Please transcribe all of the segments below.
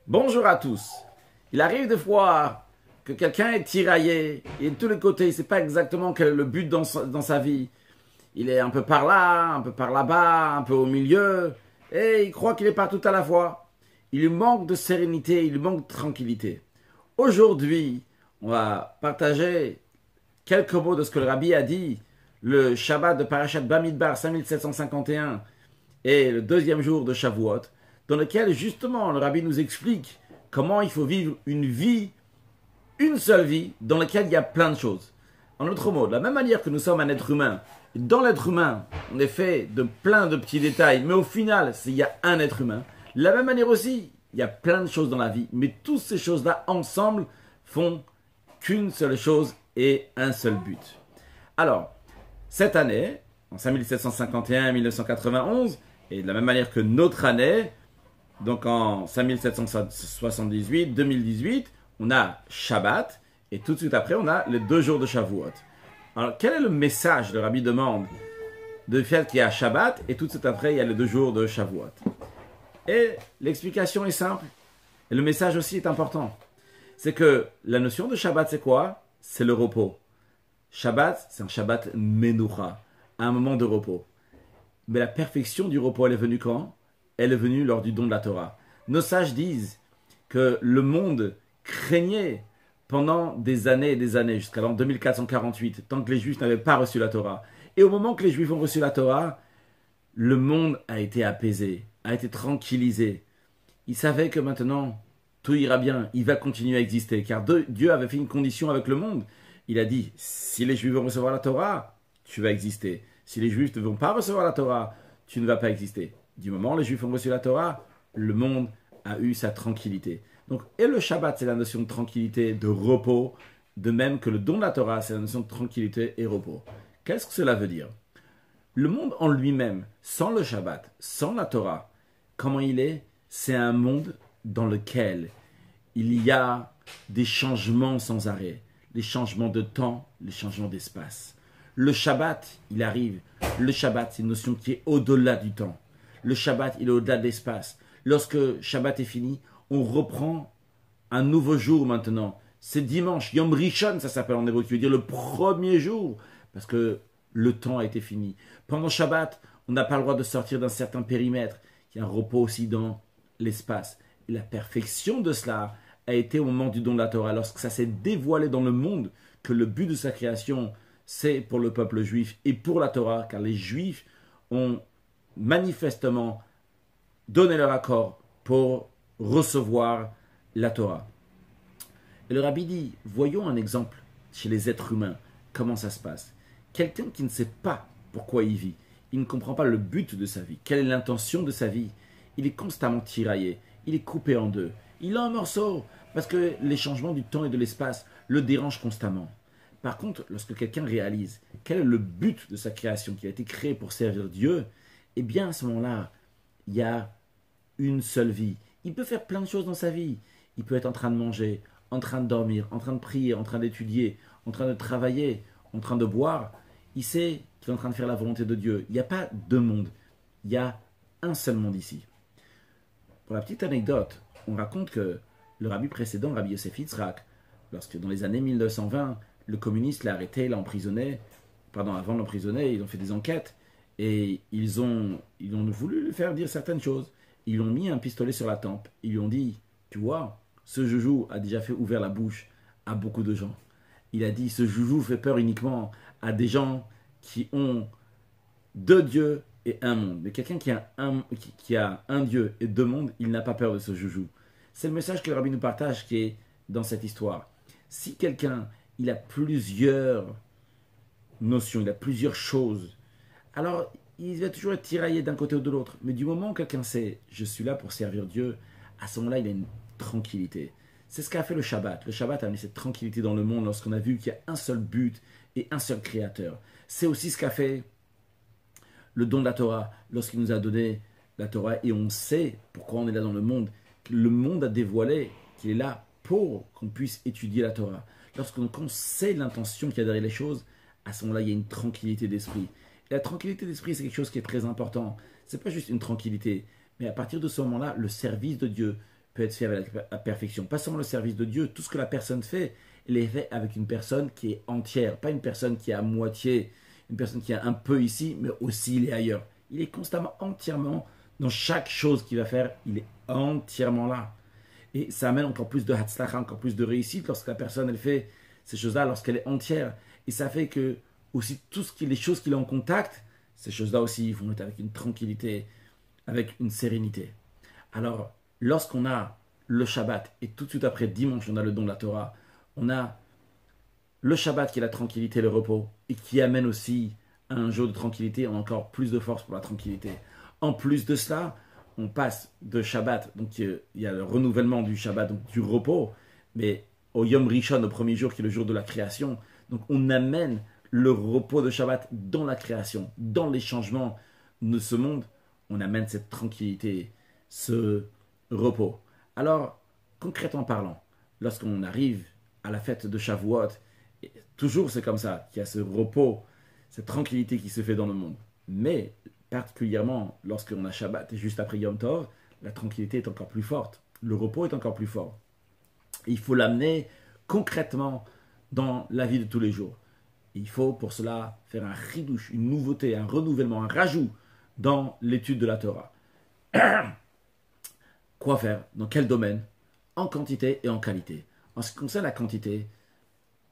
Bonjour à tous. Il arrive des fois que quelqu'un est tiraillé et de tous les côtés, il ne sait pas exactement quel est le but dans sa vie. Il est un peu par là, un peu par là-bas, un peu au milieu, et il croit qu'il est partout à la fois. Il lui manque de sérénité, il lui manque de tranquillité. Aujourd'hui, on va partager quelques mots de ce que le Rabbi a dit, le Shabbat de Parashat Bamidbar 5751 et le deuxième jour de Shavuot, dans lequel justement le Rabbi nous explique comment il faut vivre une seule vie, dans laquelle il y a plein de choses. En d'autres mots, de la même manière que nous sommes un être humain, dans l'être humain, on est fait de plein de petits détails, mais au final, il y a un être humain. De la même manière aussi, il y a plein de choses dans la vie, mais toutes ces choses-là ensemble font qu'une seule chose et un seul but. Alors, cette année, en 5751-1991, et de la même manière que notre année, donc en 5778-2018, on a Shabbat, et tout de suite après, on a les 2 jours de Shavuot. Alors, quel est le message, le Rabbi demande, de fait qu'il y a Shabbat, et tout de suite après, il y a les 2 jours de Shavuot. Et l'explication est simple, et le message aussi est important. C'est que la notion de Shabbat, c'est quoi? C'est le repos. Shabbat, c'est un Shabbat Menucha, un moment de repos. Mais la perfection du repos, elle est venue quand? Elle est venue lors du don de la Torah. Nos sages disent que le monde craignait pendant des années et des années, jusqu'à l'an 2448, tant que les Juifs n'avaient pas reçu la Torah. Et au moment que les Juifs ont reçu la Torah, le monde a été apaisé, a été tranquillisé. Ils savaient que maintenant, tout ira bien, il va continuer à exister, car Dieu avait fait une condition avec le monde. Il a dit, si les Juifs vont recevoir la Torah, tu vas exister. Si les Juifs ne vont pas recevoir la Torah, tu ne vas pas exister. Du moment où les Juifs ont reçu la Torah, le monde a eu sa tranquillité. Donc, et le Shabbat, c'est la notion de tranquillité, de repos, de même que le don de la Torah, c'est la notion de tranquillité et repos. Qu'est-ce que cela veut dire? Le monde en lui-même, sans le Shabbat, sans la Torah, comment il est? C'est un monde dans lequel il y a des changements sans arrêt, les changements de temps, les changements d'espace. Le Shabbat, il arrive. Le Shabbat, c'est une notion qui est au-delà du temps. Le Shabbat, il est au-delà de l'espace. Lorsque Shabbat est fini, on reprend un nouveau jour maintenant. C'est dimanche, Yom Rishon, ça s'appelle en hébreu, qui veut dire le premier jour, parce que le temps a été fini. Pendant Shabbat, on n'a pas le droit de sortir d'un certain périmètre. Il y a un repos aussi dans l'espace. Et la perfection de cela a été au moment du don de la Torah, lorsque ça s'est dévoilé dans le monde, que le but de sa création, c'est pour le peuple juif et pour la Torah, car les Juifs ont manifestement donné leur accord pour recevoir la Torah. Et le Rabbi dit, voyons un exemple chez les êtres humains, comment ça se passe. Quelqu'un qui ne sait pas pourquoi il vit, il ne comprend pas le but de sa vie, quelle est l'intention de sa vie, il est constamment tiraillé, il est coupé en deux, il a un morceau, parce que les changements du temps et de l'espace le dérangent constamment. Par contre, lorsque quelqu'un réalise quel est le but de sa création, qu'il a été créé pour servir Dieu, eh bien à ce moment-là, il y a une seule vie. Il peut faire plein de choses dans sa vie. Il peut être en train de manger, en train de dormir, en train de prier, en train d'étudier, en train de travailler, en train de boire. Il sait qu'il est en train de faire la volonté de Dieu. Il n'y a pas deux mondes. Il y a un seul monde ici. Pour la petite anecdote, on raconte que le rabbi précédent, Rabbi Yosef Yitzhak, lorsque dans les années 1920, le communiste l'a arrêté, l'a emprisonné, avant de l'emprisonner, ils ont fait des enquêtes et ils ont voulu lui faire dire certaines choses. Ils lui ont mis un pistolet sur la tempe. Ils lui ont dit, tu vois, ce joujou a déjà fait ouvrir la bouche à beaucoup de gens. Il a dit, ce joujou fait peur uniquement à des gens qui ont deux dieux et un monde. Mais quelqu'un qui a un dieu et deux mondes, il n'a pas peur de ce joujou. C'est le message que le rabbi nous partage qui est dans cette histoire. Si quelqu'un, il a plusieurs notions, il a plusieurs choses, alors il va toujours être tiraillé d'un côté ou de l'autre. Mais du moment où quelqu'un sait, je suis là pour servir Dieu, à ce moment-là, il a une tranquillité. C'est ce qu'a fait le Shabbat. Le Shabbat a mis cette tranquillité dans le monde lorsqu'on a vu qu'il y a un seul but et un seul créateur. C'est aussi ce qu'a fait le don de la Torah, lorsqu'il nous a donné la Torah. Et on sait pourquoi on est là dans le monde. Le monde a dévoilé qu'il est là pour qu'on puisse étudier la Torah. Lorsqu'on sait l'intention qu'il y a derrière les choses, à ce moment-là, il y a une tranquillité d'esprit. Et la tranquillité d'esprit, c'est quelque chose qui est très important. Ce n'est pas juste une tranquillité, mais à partir de ce moment-là, le service de Dieu peut être fait avec la perfection. Pas seulement le service de Dieu, tout ce que la personne fait, elle est fait avec une personne qui est entière, pas une personne qui est à moitié, une personne qui est un peu ici, mais aussi il est ailleurs. Il est constamment, entièrement, dans chaque chose qu'il va faire, il est entièrement là. Et ça amène encore plus de hatzlacha, encore plus de réussite lorsque la personne, elle fait ces choses-là, lorsqu'elle est entière. Et ça fait que, aussi, les choses qu'il a en contact, ces choses-là aussi vont être avec une tranquillité, avec une sérénité. Alors, lorsqu'on a le Shabbat, et tout de suite après dimanche, on a le don de la Torah, on a le Shabbat qui est la tranquillité, le repos, et qui amène aussi à un jour de tranquillité, on a encore plus de force pour la tranquillité. En plus de cela, on passe de Shabbat, donc il y a le renouvellement du Shabbat, donc du repos, mais au Yom Rishon, au premier jour qui est le jour de la création, donc on amène le repos de Shabbat dans la création, dans les changements de ce monde, on amène cette tranquillité, ce repos. Alors, concrètement parlant, lorsqu'on arrive à la fête de Shavuot, toujours c'est comme ça, qu'il y a ce repos, cette tranquillité qui se fait dans le monde. Mais particulièrement lorsqu'on a Shabbat et juste après Yom Tov, la tranquillité est encore plus forte, le repos est encore plus fort. Et il faut l'amener concrètement dans la vie de tous les jours. Et il faut pour cela faire un chidouche, une nouveauté, un renouvellement, un rajout dans l'étude de la Torah. Quoi faire? Dans quel domaine? En quantité et en qualité. En ce qui concerne la quantité,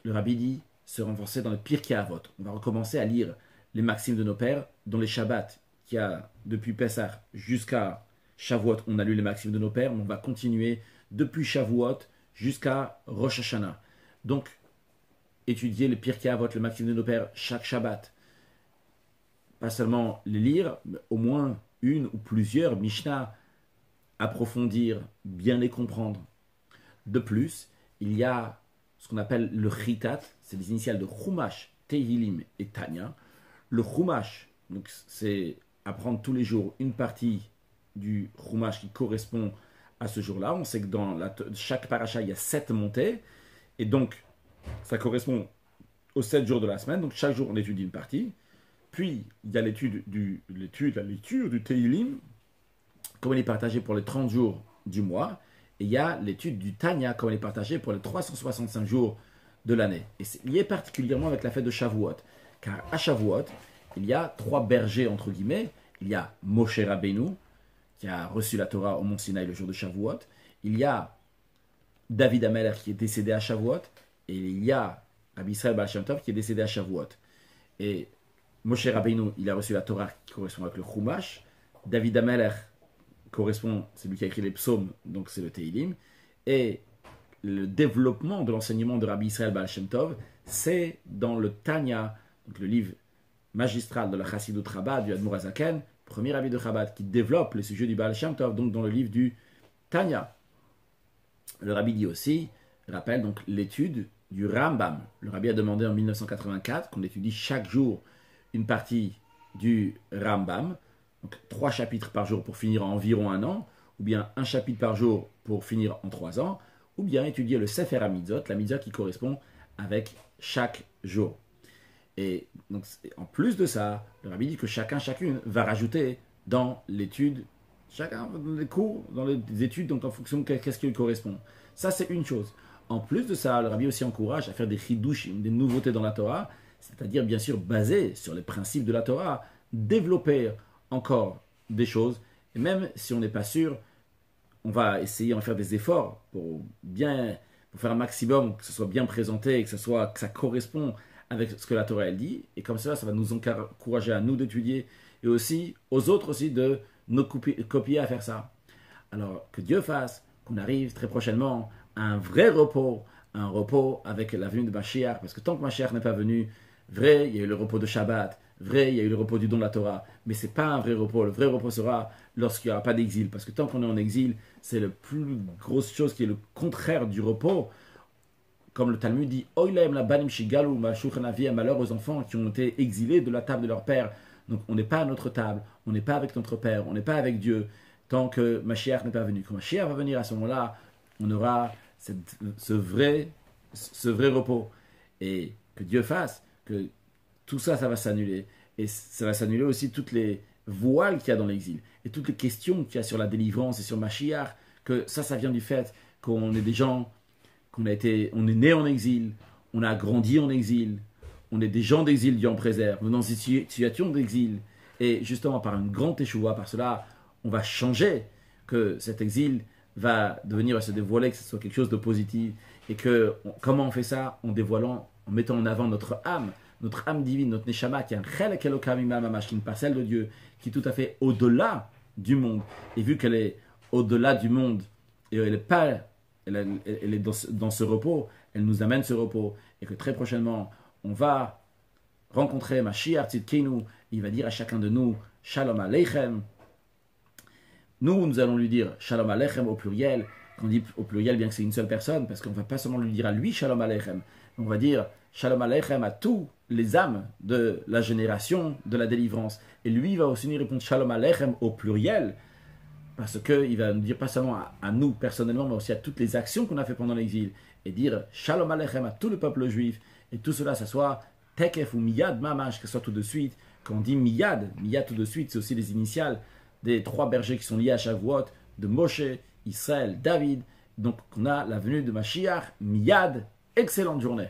le Rabbi dit se renforcer dans le Pirkei Avot. On va recommencer à lire les maximes de nos pères, dont les Shabbats, qui a depuis Pessah jusqu'à Shavuot, on a lu les maximes de nos pères, mais on va continuer depuis Shavuot jusqu'à Rosh Hashanah. Donc, étudier les Pirkei Avot, les maximes de nos pères, chaque Shabbat. Pas seulement les lire, mais au moins une ou plusieurs Mishnah, approfondir, bien les comprendre. De plus, il y a ce qu'on appelle le Chitat, c'est les initiales de Chumash, Tehilim et Tanya. Le Chumash, donc c'est apprendre tous les jours une partie du Chumash qui correspond à ce jour-là. On sait que dans chaque paracha, il y a 7 montées, et donc ça correspond aux 7 jours de la semaine. Donc chaque jour, on étudie une partie. Puis, il y a la lecture du Tehilim, comme elle est partagée pour les 30 jours du mois. Et il y a l'étude du Tanya, comme elle est partagée pour les 365 jours de l'année. Et c'est lié particulièrement avec la fête de Shavuot. Car à Shavuot, il y a 3 bergers, entre guillemets. Il y a Moshe Rabbeinu, qui a reçu la Torah au Mont Sinaï le jour de Shavuot. Il y a David Amelech, qui est décédé à Shavuot. Et il y a Rabbi Israël Baal Shem Tov, qui est décédé à Shavuot. Et Moshe Rabbeinu, il a reçu la Torah qui correspond avec le Chumash. David Amelech correspond, c'est lui qui a écrit les psaumes, donc c'est le Tehilim. Et le développement de l'enseignement de Rabbi Israël Baal Shem Tov, c'est dans le Tanya, donc le livre magistral de la Chassidut Chabad, du Admor HaZaken, premier rabbi de Chabad, qui développe les sujets du Baal Shem Tov, donc dans le livre du Tanya. Le rabbi dit aussi, rappelle donc l'étude du Rambam. Le rabbi a demandé en 1984 qu'on étudie chaque jour une partie du Rambam, donc 3 chapitres par jour pour finir en environ 1 an, ou bien 1 chapitre par jour pour finir en 3 ans, ou bien étudier le Sefer HaMitzot, la mitzvah qui correspond avec chaque jour. Et donc, en plus de ça, le rabbi dit que chacune va rajouter dans l'étude, chacun dans les cours, dans les études, donc en fonction de qu'est-ce qui lui correspond. Ça, c'est une chose. En plus de ça, le rabbi aussi encourage à faire des chidushim, des nouveautés dans la Torah, c'est-à-dire bien sûr basées sur les principes de la Torah, développer encore des choses, et même si on n'est pas sûr, on va essayer d'en faire des efforts pour faire un maximum, que ce soit bien présenté, que ça correspond avec ce que la Torah elle dit, et comme ça, ça va nous encourager à nous d'étudier, et aussi aux autres aussi de nous copier à faire ça. Alors que Dieu fasse qu'on arrive très prochainement à un vrai repos, un repos avec la venue de Mashiach, parce que tant que Mashiach n'est pas venu, vrai, il y a eu le repos de Shabbat, vrai, il y a eu le repos du don de la Torah, mais ce n'est pas un vrai repos. Le vrai repos sera lorsqu'il n'y aura pas d'exil, parce que tant qu'on est en exil, c'est la plus grosse chose qui est le contraire du repos. Comme le Talmud dit, Oilaem la banim shigalu malchouchanavi, malheur aux enfants qui ont été exilés de la table de leur père. Donc on n'est pas à notre table, on n'est pas avec notre père, on n'est pas avec Dieu, tant que Mashiach n'est pas venu. Quand Mashiach va venir à ce moment-là, on aura ce vrai repos. Et que Dieu fasse que tout ça, ça va s'annuler. Et ça va s'annuler aussi toutes les voiles qu'il y a dans l'exil. Et toutes les questions qu'il y a sur la délivrance et sur Mashiach, que ça vient du fait qu'on est des gens, on est né en exil, on a grandi en exil, on est des gens d'exil, Dieu en préserve, nous dans une situation d'exil, et justement par une grande teshuva, par cela, on va changer, que cet exil va se dévoiler, que ce soit quelque chose de positif, et comment on fait ça? En dévoilant, en mettant en avant notre âme divine, notre neshama, qui est un chelek elokam imam mamash, qui est une parcelle de Dieu, qui est tout à fait au-delà du monde. Et vu qu'elle est au-delà du monde, et elle est dans ce repos, elle nous amène ce repos, et que très prochainement, on va rencontrer Mashiach Tzidkenu, il va dire à chacun de nous, Shalom Aleichem. Nous allons lui dire Shalom Aleichem au pluriel. Quand on dit au pluriel, bien que c'est une seule personne, parce qu'on ne va pas seulement lui dire à lui Shalom Aleichem, on va dire Shalom Aleichem à tous les âmes de la génération de la délivrance. Et lui va aussi nous répondre Shalom Aleichem au pluriel, parce qu'il va nous dire pas seulement à nous personnellement, mais aussi à toutes les actions qu'on a fait pendant l'exil, et dire Shalom Aleichem à tout le peuple juif, et tout cela, ça soit Tekef ou Miyad Mamash, que ce soit tout de suite. Quand on dit Miyad tout de suite, c'est aussi les initiales des 3 bergers qui sont liés à Shavuot, de Moshe, Israël, David. Donc on a la venue de Mashiach, Miyad. Excellente journée.